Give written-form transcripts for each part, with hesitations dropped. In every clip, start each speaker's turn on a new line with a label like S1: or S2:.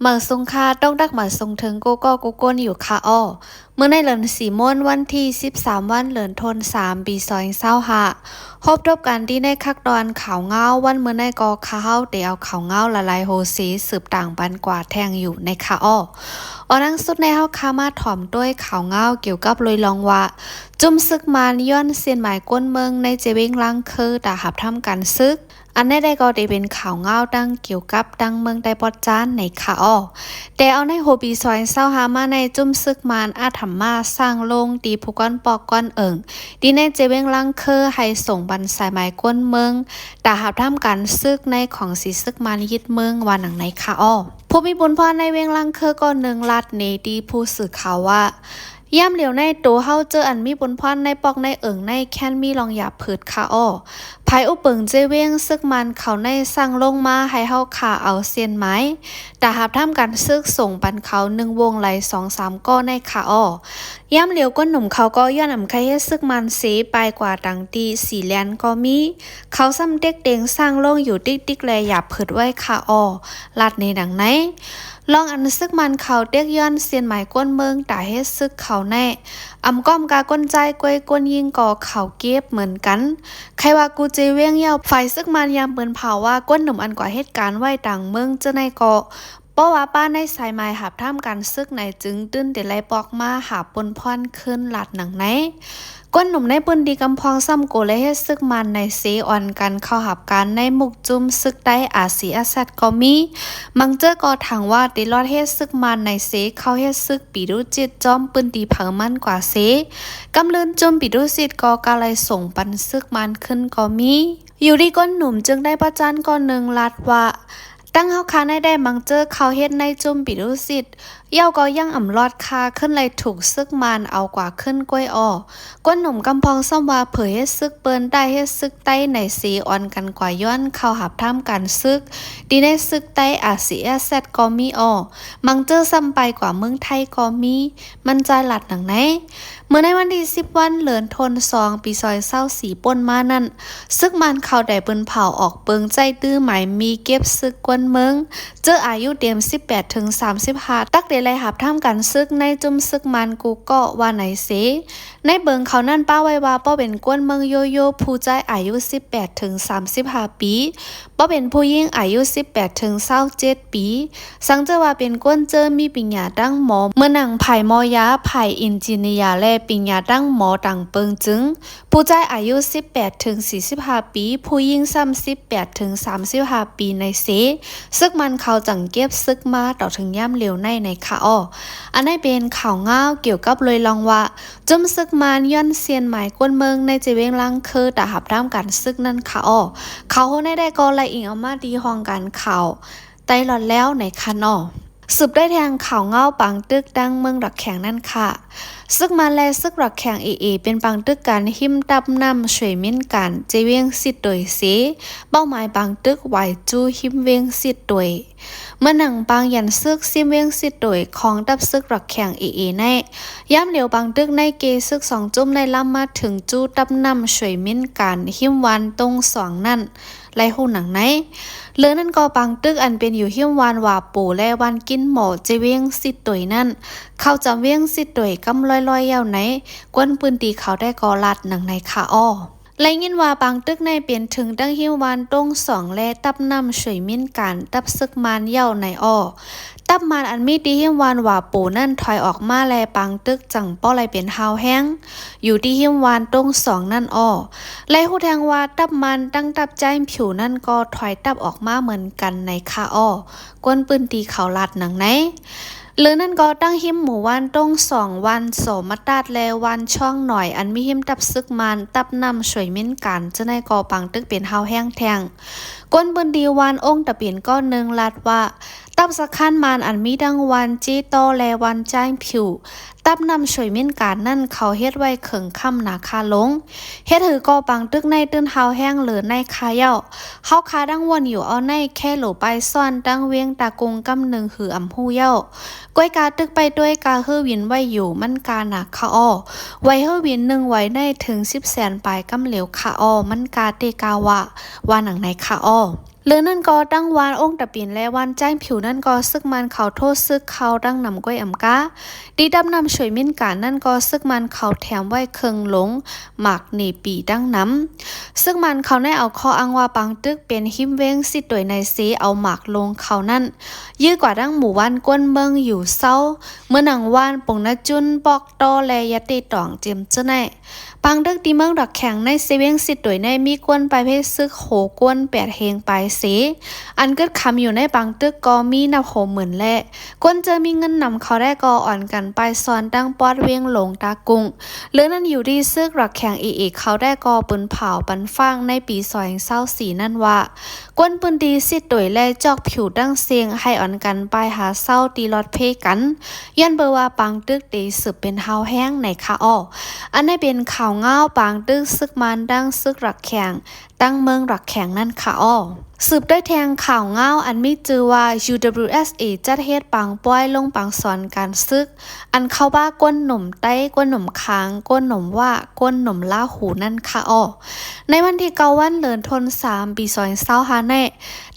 S1: เหมือสงคาต้องดักเหมือสงถึงโกโก้โกโก้นอยู่ค่ะอ้อเมื่อในเหลินสีม่วนวันที่13วันเหลินทน3ปี2025พบทบกันที่ในคักดอนข่าวเงาวันเมื่อในกอข้าวเดี๋ยวข่าวเงาละลายโฮซีสืบต่างปันกว่าแทงอยู่ในค่ะอ้อนั่งสุดในเฮาคามาถ่อมด้วยข่าวเงาเกี่ยวกับลอยลองว่าจุ่มซึกมานย้อนเสียนหมายก้นเมืองในเจวิงลังคือตาหับทำการซึกอันได้ก็ได้เป็นข่าวเงาดังเกี่ยวกับดังเมืองไดปอดจานในค่ะอ้อแต่เอาในโฮบีซอยเศร้าหามาในจุ่มซึกมานอาถรรมาสร้างลงตีผู้ก้อนปอกก้อนดีในเจเวงลังเคอให้ส่งบันสายไม้ก้นเมืองตาหับทำการซึกในของสีซึกมานยึดเมืองวันหนังในค่ะอ้อผู้มีบุญพรในเวงลังเคอก็หนึ่งลัดเนดีผู้สื่อข่าวว่าย่ำเหลียวในตัวเฮาเจออันมีบุญพรในปอกในในแค้นมีลองหยาบผืดค่ะอ้อภายอุปึงเจเวงซึกมันเขาในสั่งลงมาให้เฮาขาเอาเสียนไม้แต่หาบทำการซึกส่งปันเขา1วงไหล2-3ก้อในค่ะอ้อย่ำเหลียวก้นหนุ่มเขาก็ย้อนใครให้ซึกมันเสไปกว่าดังตีสีแลนก็มีเขาซ้ำเด็กเด้งสร้างลงอยู่ติ๊กแลหยาบผืดไว้ค่ะอ้อลัดในดังไหนลองอันซึกมันเขาเด็กย้อนเสียนหมายก้นเมืองแต่เฮ็ดซึกเขาแน่ก้อมกาก้นใจกวยก้นยิงก่อเขาเก็บเหมือนกันใครว่ากูเจเวียงเย้าไฟซึกมันยามเปิ้นเผาว่าก้นหนุ่มอันกว่าเหตุการณ์ไว้ต่างเมืองเจ้าในเกาะเพราะว่าป้าในสายไม้หับท่ามกันซึกในจึงตื้นเดลัยปอกมาหาปนพรขึ้นหลัดหนังไหนก้นหนุ่มในปืนดีกำพองซ้ำโกและเฮ็ดซึกมันในเซออนกันเข้าหับการในมุกจุ่มซึกได้อาศีอาซัดก็มีมังเจอก็ถังว่าติลอดเฮ็ดซึกมันในเซเข้าเฮ็ดซึกปีดูจิตจอมปืนดีเผามันกว่าเซกำเลินจุ่มปีดูจิตก็กาไลส่งปันซึกมันขึ้นก็มีอยู่ดีก้นหนุ่มจึงได้ประจันก่อนหนึ่งลัดว่าตั้งเฮาคาได้มังเจอเขาเฮ็ดในจุ่มปิดุสิตเย้าก็ยังลอดคาขึ้นเลยถูกซึกมานเอากว่าขึ้นกล้วยอ้อก้นหนุ่มกำพองซ้ำว่าเผยเฮ็ดซึกเปิ้นได้เฮ็ดซึกใต้ในสีอ่อนกันกว่าย้อนเข้าหับท่ามกันซึกดีในซึกใต้อาเซียแซดก็มีอ้อมังเจอซ้ำไปกว่าเมืองไทยก็มีมันใจหลัดหนังไหนเมื่อในวันที่10วันเหลือนทน2ปี2024ป่นมานั่นซึกมันเข้าได้เปิ้นเผาออกเปิงใจตื้อหมายมีเก็บซึกกวนเมืองเจออายุเต็ม18ถึง35ตักเดลัยหับท่ามกันซึกในจุ่มซึกมันกูก็ว่าไหนเสในเบิงเขานั่นป้าไว้ว่าป้อเป็นกวนเมืองโยโย่ผู้ใจอายุ18ถึง35ปีป้อเป็นผู้หญิงอายุ18ถึง27ปีสังเจอว่าเป็นกวนเจอมีปัญญาดั้งหมอเมื่อนังไผ่มอยาไผ่อินจิเนียร์และปัญญาดั้งหมอต่างเปิงจึงผู้ใจอายุ18ถึง45ปีผู้หญิง18ถึง35ปีในเสซึกมันเขาจังเก็บซึกมาต่อถึงย่ำเหลวในค่ะอ้ออันนี้เป็นข่าวง่าวเกี่ยวกับเลยลองว่าจุ่มซึกมานย้อนเซียนหมายกวนเมืองในเจเวงลังคือแต่หับด้ามกันซึกนั่นค่ะอ้อเขาได้ก็ละอิงเอามาดีห้องกันข่าวไต้หลอดแล้วในค่ะอ้อสืบได้แทงข่าวเงาปังตึกดังเมืองรักแข็งนั่นค่ะซึกมาแลซึกรักแข็งเป็นปังตึกการหิมดับน้ำช่วยมิ้นกันเจเวียงสิทธิ์โดยเสเป้าหมายปังตึกไหวจูหิมเวียงสิทธิ์โดยเมื่อหนังปังยันซึกซิมเวียงสิทธิ์โดยของดับซึกรักแข็งในย่ำเหลียวปังตึกในเกซึก2จุ่มในล่ำมาถึงจูดับน้ำช่วยมิ้นกันหิมวันตรง2นั่นไล่หูหนังไหนเลือนั่นก็ปังตึกอันเป็นอยู่หิมวานว่าปู่และวันกินหมอเจเวียงสิทธิ์โดยนั่นเข้าจำเวียงสิทธิ์โดยกำลอยๆยาวไหนกวนปืนตีเขาได้กอลัดหนังในค่ะอ้อไล่ยินว่าปังตึกในเปลี่ยนถึงดังหิมวานตรง2และตับน้ำช่วยมิ้นกันตับซึกมานเย้าในอ้อตับมันอันมีดีหิมวานว่าปู่นั่นถอยออกมาแลปังตึกจังป้อไรเป็นฮาวแห้งอยู่ที่หิมวานตรง2นั่นอ้อไล่หูแทงว่าตับมันตั้งตับใจผิวนั่นก็ถอยตับออกมาเหมือนกันในค่ะอ้อกวนปืนตีเขาลัดหนังไหนหรือนั่นก็ตั้งหิมหมู่วันตรง2วันโสมตาดแลวันช่องหน่อยอันมีหิมตับซึกมันตับนำช่วยมิ้นกันจะในกอปังตึกเป็นฮาวแห้งแทงก้นบนดีวันองค์ตะเปลี่ยนก็หนึ่งลัดว่าตับสักขั้นมันอันมีดังวันจีโตแลวันจ้างผิวตับนำช่วยมิ้นการนั่นเขาเฮ็ดไว้เขิงค่ำหนาคาลงเฮ็ดถือก็ปังตึกในตื้นเฮาแห้งหรือในคาเย้าเฮาคาดังวนอยู่เอาในแค่หลไปซ่อนดังเวียงตากงกำหนึ่งหือหูเย้าก้อยกาตึกไปด้วยกาเฮือวินไว้อยู่มันกาหนักคาอ้อไว้เฮือวินหนึ่งไว้ในถึง10 แสนปลายกำเหลวคาอ้อมันกาเตกาวะว่าหนังในคาอ้อ เลือนั่นก็ตั้งวานองค์ตะปินและวันแจ้งผิวนั่นก็ซึกมันเขาโทษซึกเขาดังนำก้อยอ่ำกาดีดำนำช่วยมิ้นการนั่นก็ซึกมันเขาแถมไว้เคิงหลงหมากหนีปีดังน้ำซึ่งมันเขาได้เอาข้ออ้างว่าปังตึกเป็นหิมเว้งสิโดยในเสเอาหมากลงเขานั่นยื้อกว่าดังหมู่วันก้นเมืองอยู่เศร้าเมื่อหนังวานปงนาจุนปอกตอแลยติตองเจียมเจ้าไหนปังตึกตีเมืองดักแข็งในเซเว้งสิโดยในมีกวนไปเพศซึกโหกวนแปดเฮงไปเสอันเกิดคำอยู่ในปังตึกก็มีนับโหเหมือนแหละกวนเจอมีเงินนำเขาได้ก็อ่อนกันไปซ้อนตั้งปอดเวียงหลงตากุงเรื่องนั้นอยู่ที่ซึกรักแข่งอีกเขาได้ก็ปืนเผาปันฟังในปีซอยเศร้าสีนั่นว่ากวนปืนดีสิโดยแลจอกผิวดังเสียงให้อ่อนกันไปหาเศร้าตีรถเพกันย้อนเบอร์ว่าปังตึกตีสืบเป็นเฮาแห้งในคาอ้ออันนี้เป็นข่าวเงาปังตึกซึกมันดังซึกรักแข่งตั้งเมืองรักแข่งนั่นค่ะอ้อสืบได้แทงข่าวเงาอันมีจือว่า UWSA จัดเฮ็ดปังป้อยลงปังสอนการซึกอันเข้าบ้าก้นหนุ่มใต้ก้นหนุ่มค้างก้นหนุ่มว่าก้นหนุ่มล่าหูนั่นค่ะอ้อในวันที่9วันเดือนธันวาคมปี2025นี้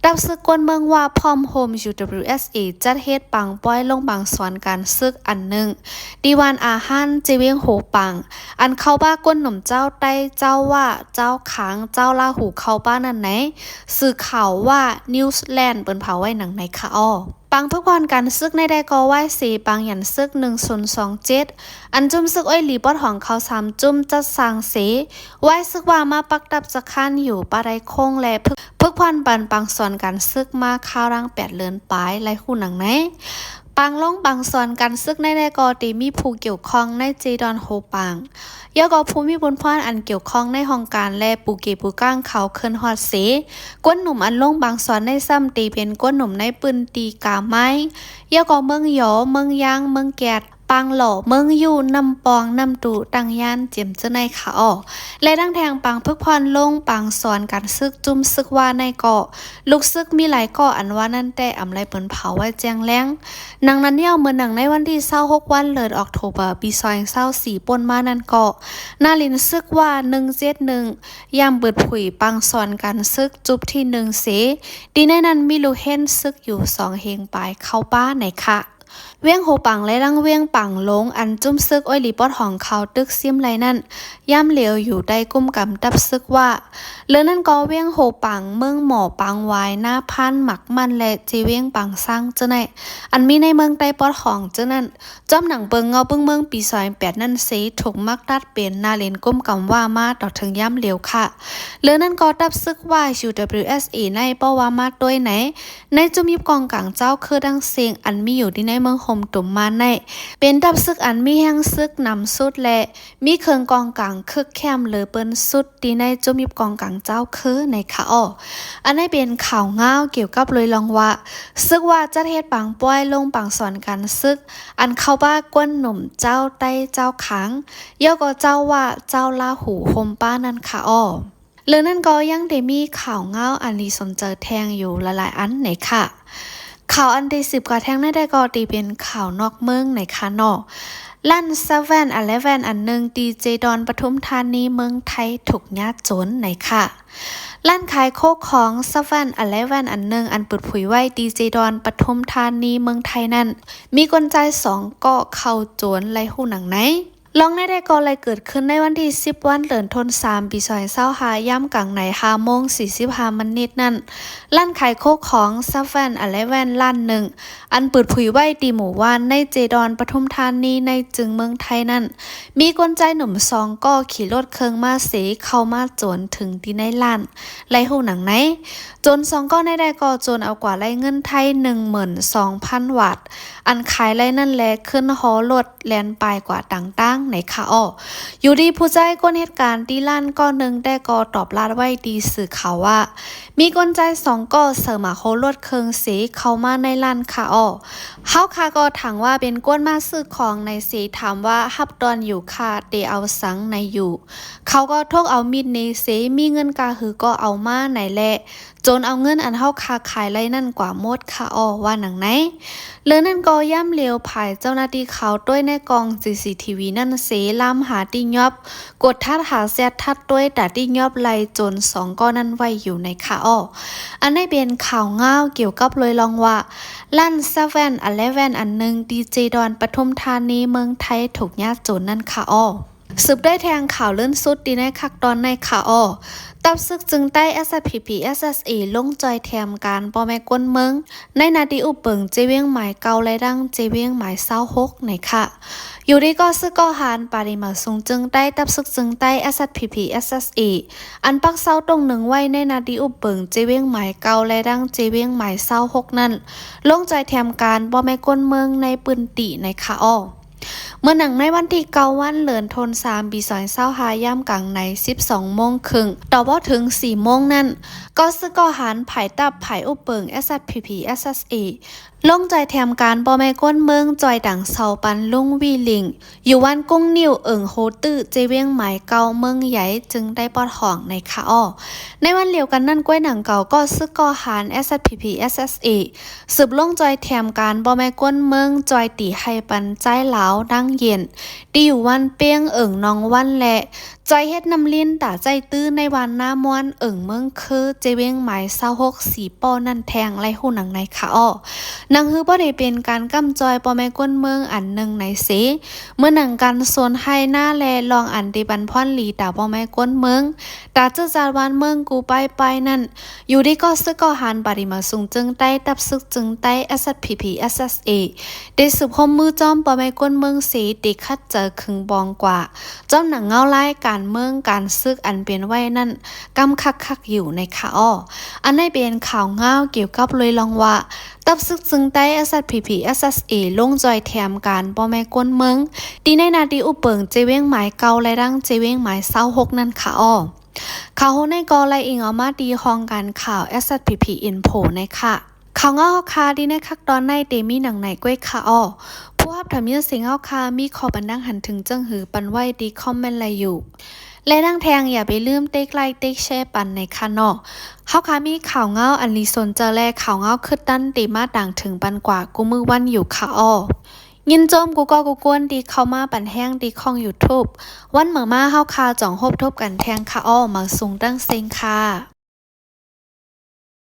S1: ดับซึกก้นเมืองว่าพร้อมโฮม UWSA จัดเฮ็ดปังป้อยลงปังสอนการซึกอันหนึ่งดีวานอาหารเจเวียงโหปังอันเข้าบ้าก้นหนุ่มเจ้าใต้เจ้าว่าเจ้าค้างเจ้าล่าหูเข้าบ้านนั่นไหนสื่อข่าวว่านิวซีแลนด์เปิ้นเผาไว้หนังในคาอ้อปังเพื่อพรการซึกในได้ก็ไหว้สีปังหยันซึก1027อันจุ่มซึกอ้อยหลีปอดของเขา3จุ่มจัดสร้างเสไหว้ซึกว่ามาปักดับจะคันอยู่ปะไรคงและพึกพรปันปังสอนการซึกมาข้าวร่าง8เลือนปลายไรคู่หนังไหนปังลงปังสอนการซึกในได้ก็ตีมีผู้เกี่ยวข้องในเจดอนโฮปังยาก็ภูมิบุญพรอันเกี่ยวข้องในห้องการและปูเกปูก้างเขาเคินฮอดเสก้นหนุ่มอันลงบางสอนในซ้ำตีเป็นก้นหนุ่มในปืนตีกาไม้ยาก็เมืองหยอเมืองยางเมืองแกดปังหล่อเมืองอยู่นำปองนำตูตังยานเจียมเจ้าในขาออกและดังแทงปังพึกพรลงปังสอนการซึกจุ่มซึกว่าในเกาะลูกซึกมีหลายเกาะอันว่านั่นแต่อำไรเปิ้นเผาไว้แจ้งแรงนางนั้นเนี่ยเมื่อหนังในวันที่26วันเดือนออกโทบาปี2024ป่นมานั่นเกาะนาลินซึกว่า171ยามเบิดผุยปังสอนการซึกจุบที่1เสดีในนั้นมีลูกเห็นซึกอยู่2เฮงปลายเข้าป้าไหนคะเวียงโหปังและรังเวียงปังลงอันจุ่มซึกอ้อยหลีปอดของเขาตึกซิมไรนั่นย่ำเหลียวอยู่ได้กุ้มกำตับซึกว่าเรื่องนั้นก็เวียงโหปังเมืองหมอปังวายหน้าพันหมักมันและจีเวียงปังสร้างเจ้าไหนอันมีในเมืองใต้ปอดของเจ้านั้นจอมหนังเบิงเงาเบิ้งเมืองปี2008นั่นเสถูกมักดัดเป็นนาเลนกุ้มกำว่ามาต่อถึงย่ำเหลียวค่ะเรื่องนั้นก็ตับซึกว่า UWSA ในป้อว่ามาด้วยไหนในจุ่มยิบกองกลางเจ้าคือดังเสียงอันมีอยู่ที่ในเมืองโฮมตุ่มมาในเป็นดับซึกอันมีแห้งซึกนำสุดและมีเคืองกองกลางคึกแคมหรือเปิ้นสุดที่ในจุ่มยิบกองกลางเจ้าคือในค่ะอ้ออันนี้เป็นข่าวง่าวเกี่ยวกับเลยลองว่าซึกว่าจะเฮ็ดปังป้อยลงปังสอนกันซึกอันเข้าบ้ากวนหนุ่มเจ้าใต้เจ้าค้างเยาก็เจ้าว่าเจ้าลาหูโฮมป้านั่นค่ะอ้อเรื่องนั้นก็ยังได้มีข่าวง่าวอันนี้สนใจแทงอยู่หลายๆอันไหนค่ะข่าวอันที่10กว่าแทงได้ก็ตีเป็นข่าวนอกเมืองในค่ะเนาะลั่น7-11อันหนึ่งดีเจดอนปทุมธานีเมืองไทยถูกญาติโจรไหนค่ะลั่นขายโคกของ7-11อันหนึ่งอันปุดผุยไว้ดีเจดอนปทุมธานีเมืองไทยนั่นมีกลใจ2เกาะเข้าโจรไล่หูหนังไหนลองได้ก็เลยเกิดขึ้นในวันที่10วันเดือนธันวาคมปี2025ย่ำกลางใน5:45นั่นลั่นขายโคกของ7-11ลั่นหนึ่งอันเปิดผุยไว้ดีหมู่ว่านในเจดอนปทุมธานีในจึงเมืองไทยนั่นมีกลใจหนุ่ม2ก็ขี่รถเครื่องมาเสเข้ามาโจรถึงที่ในลั่นไล่หูหนังไหนโจร2ก็ได้ก็โจรเอากว่าไล่เงินไทย 12,000 วัตต์อันขายไล่นั่นแลขึ้นหอรถแลนปลายกว่าต่างในค่ะอ้ออยู่ดีผู้ใจก้นเหตุการณ์ที่ลั่นก็หนึ่งได้ก็ตอบลาดไว้ดีสื่อข่าวว่ามีกลใจ2ก็เสริมมาโคลดเคิงสีเข้ามาในลั่นค่ะอ้อเฮาค่ะก็ถามว่าเป็นก้นมาซื้อของในสีถามว่าฮับดอนอยู่ค่ะเตเอาสังในอยู่เขาก็ทกเอามีดในสีมีเงินกาหือก็เอามาไหนแหละ จนเอาเงินอันเฮาคาขายไรนั่นกว่าหมดค่ะอ้อว่าหนังไหนเลือนั่นก็ย่ำเลียวภายเจ้าหน้าที่เขาด้วยในกอง CCTV นั่นเสลามหาที่ยอบกดทัดหาแซดทัดด้วยแต่ที่ยอบไล่จนสองก้อนนั้นไว้อยู่ในค่ะอ้ออันนี้เป็นข่าวง่าวเกี่ยวกับเลยลองว่าลั่นซะแวนอันหนึ่งดีเจดอนปทุมธานีเมืองไทยถูกยากจนนั่นค่ะอ้อสืบได้แทงข่าวเลื่อนสุดดีในคักตอนในข่าวอ้อตับซึกจึงใต้ SPP SSA ลงจอยแถมการปอแม่ก้นเมืองในนาดีอุปเปิงเจเวียงหมายเกาและดังเจเวียงหมาย26ในค่ะอยู่ดีก็ซึกก็หานปาริมาสูงจึงใต้ตับซึกจึงใต้ SPP SSA อันปักเศร้าตรงหนึ่งไว้ในนาดีอุปเปิงเจเวียงหมายเกาและดังเจเวียงหมาย26นั่นลงจอยแถมการปอแม่ก้นเมืองในปืนติในค่ะอ้อเมื่อหนังในวันที่9วันเหลือนทน3ปี2025ย่ำกลางใน12 โมงครึ่งต่อว่าถึง4 โมงนั้นก็ซึกก็หันไผ่ตับไผ่อุปเปิง SPP SSA ลงใจแถมการปอแม่ก้นเมืองจอยดังเสาปันลุงวีลิงอยู่วันกุ้งนิ่วโฮตื้อเจเวียงหมายเกาเมืองใหญ่จึงได้ปอดห่องในคาอ้อในวันเดียวกันนั่นก้วยหนังเก่าก็ซึกก็หัน SPP SSA สืบลงจอยแถมการปอแม่ก้นเมืองจอยตีให้ปันใจเหลาดังเย็นดีอยู่วันเปียงน้องวันแหละจอยเฮ็ดน้ำลิ้นตาใจตื้อในวันหน้ามวนเมืองคือเจเวียงหมาย26สีปอนั่นแทงไล่หูหนังในคาอ้อนังคือบ่ได้เป็นการกำจอยปอแม่ก้นเมืองอันหนึ่งในเสเมื่อหนังกันโซนให้หน้าแลลองอันติบันพรหลีตาปอแม่ก้นเมืองตาเจ้าจารวันเมืองกูไปนั่นอยู่ดีก็ซึกก็หันปริมาสูงจึงใต้ตับซึกจึงใต้ SPP SSA ได้สืบข้อมือจอมปอแม่ก้นเมืองเสติคัดเจอคึงบองกว่าจอมหนังเงาไล่การเมืองการซึกอันเป็นไว้นั่นกำคักอยู่ในข่าวอ้ออันนี้เป็นข่าวเงาเกี่ยวกับเลยลองว่าตับซึกจึงใต้ SPP SSA ลงจอยแถมการปอแม่ก้นเมืองดีในนาดีอุปเปิงเจเวียงหมายเกาและดังเจเวียงหมาย26นั่นค่ะอ้อข่าวในกอไลอิงเอามาดีคองการข่าว SPP Info ในค่ะข่าวเงาคาดีในคักตอนในเตมีหนังไหนก้วยค่ะอ้อผู้ฮับถามีเสียงเอาคามีขอบันดังหันถึงจังหือปันไว้ดีคอมเมนต์อะไรอยู่และดังแทงอย่าไปลืมเต็กไลค์เต็กแชร์ปันในค่ะเนาะเฮาค่ะมีข่าวเงาอันลีสนเจอแลข่าวเงาขึ้นตั้นตีมาดังถึงปันกว่ากูมือวันอยู่ค่ะอ้อยินโจมกูกวนดีเข้ามาปันแห้งดีข้อง YouTube วันเหมือมาเฮาคาจ่องโฮบทบกันแทงค่ะอ้อมาสูงตั้งเซ็งค่ะ